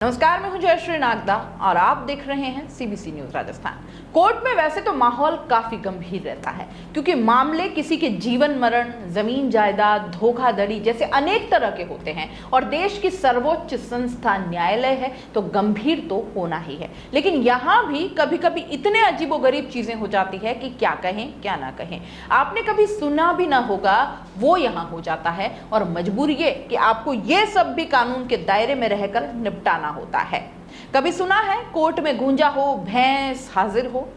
नमस्कार, मैं हूं जयश्री नागदा और आप देख रहे हैं सीबीसी न्यूज राजस्थान। कोर्ट में वैसे तो माहौल काफी गंभीर रहता है क्योंकि मामले किसी के जीवन मरण, जमीन जायदाद, धोखाधड़ी जैसे अनेक तरह के होते हैं और देश की सर्वोच्च संस्था न्यायालय है तो गंभीर तो होना ही है। लेकिन यहाँ भी कभी कभी इतने अजीबोगरीब चीजें हो जाती है कि क्या कहें क्या ना कहें। आपने कभी सुना भी ना होगा वो यहाँ हो जाता है और मजबूरी ये कि आपको ये सब भी कानून के दायरे में रहकर निपटाना होता है। कभी सुना है कोर्ट में गूंजा हो भैंस हाजिर हो?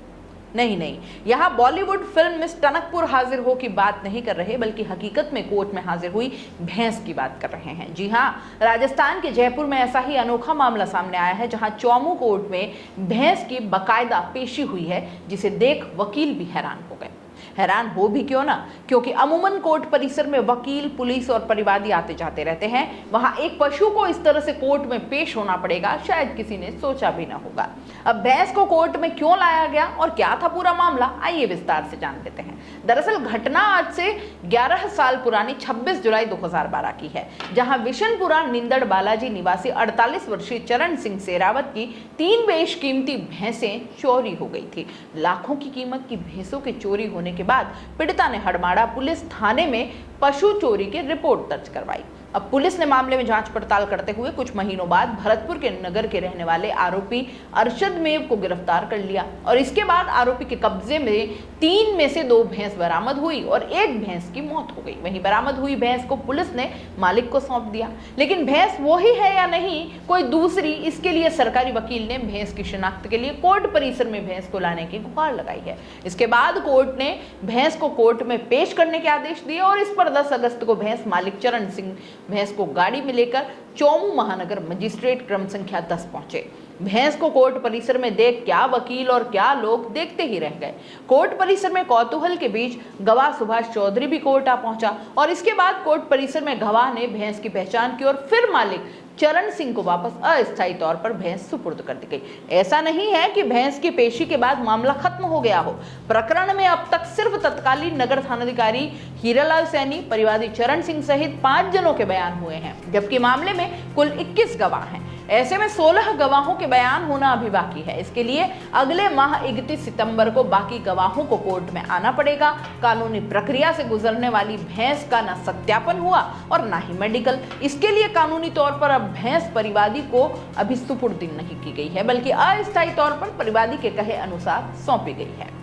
नहीं, यहां बॉलीवुड फिल्म मिस टनकपुर हाजिर हो की बात नहीं कर रहे, बल्कि हकीकत में कोर्ट में हाजिर हुई भैंस की बात कर रहे हैं। जी हां, राजस्थान के जयपुर में ऐसा ही अनोखा मामला सामने आया है जहां चौमू कोर्ट में भैंस की बकायदा पेशी हुई है, जिसे देख वकील भी हैरान हो गए। हैरान हो भी क्यों ना, क्योंकि अमूमन कोर्ट परिसर में वकील, पुलिस और परिवादी आते जाते रहते हैं। वहां एक पशु को इस तरह से कोर्ट में पेश होना पड़ेगा, शायद किसी ने सोचा भी ना होगा। अब भैंस को कोर्ट में क्यों लाया गया और क्या था पूरा मामला, आइए विस्तार से जान लेते हैं। दरअसल घटना आज से 11 साल पुरानी 26 जुलाई 2012 की है, जहां विशनपुरा निंदड़ बालाजी निवासी 48 वर्षीय चरण सिंह सेरावत की 3 बेशकीमती भैंसें चोरी हो गई थी। लाखों की कीमत की भैंसों की चोरी होने के बाद पीड़िता ने हड़माड़ा पुलिस थाने में पशु चोरी की रिपोर्ट दर्ज करवाई। अब पुलिस ने मामले में जांच पड़ताल करते हुए कुछ महीनों बाद भरतपुर के नगर के रहने वाले आरोपी अरशद मेव को गिरफ्तार कर लिया और इसके बाद आरोपी के कब्जे में 3 में से 2 भैंस बरामद हुई और 1 भैंस की मौत हो गई। वहीं बरामद हुई भैंस को पुलिस ने मालिक को सौंप दिया। लेकिन भैंस वही है या नहीं कोई दूसरी, इसके लिए सरकारी वकील ने भैंस की शिनाख्त के लिए कोर्ट परिसर में भैंस को लाने की गुहार लगाई है। इसके बाद कोर्ट ने भैंस को कोर्ट में पेश करने के आदेश दिए और इस पर 10 अगस्त को भैंस मालिक चरण सिंह भैंस को गाड़ी में लेकर चौमू महानगर मजिस्ट्रेट क्रम संख्या 10 पहुंचे। भैंस को कोर्ट परिसर में देख क्या वकील और क्या लोग देखते ही रह गए। कोर्ट परिसर में कौतूहल के बीच गवाह सुभाष चौधरी भी कोर्ट आ पहुंचा और इसके बाद कोर्ट परिसर में गवाह ने भैंस की पहचान की और फिर मालिक चरण सिंह को वापस अस्थायी तौर पर भैंस सुपुर्द कर दी गई। ऐसा नहीं है कि भैंस की पेशी के बाद मामला खत्म हो गया हो। प्रकरण में अब तक सिर्फ तत्कालीन नगर थानाधिकारी हीरालाल सैनी, परिवादी चरण सिंह सहित 5 जनों के बयान हुए हैं, जबकि मामले में कुल 21 गवाह हैं। ऐसे में 16 गवाहों के बयान होना अभी बाकी है। इसके लिए अगले माह 31 सितंबर को बाकी गवाहों को कोर्ट में आना पड़ेगा। कानूनी प्रक्रिया से गुजरने वाली भैंस का न सत्यापन हुआ और न ही मेडिकल। इसके लिए कानूनी तौर पर अब भैंस परिवादी को अभी सुपुर्द नहीं की गई है, बल्कि अस्थायी तौर पर परिवादी के कहे अनुसार सौंपी गई है।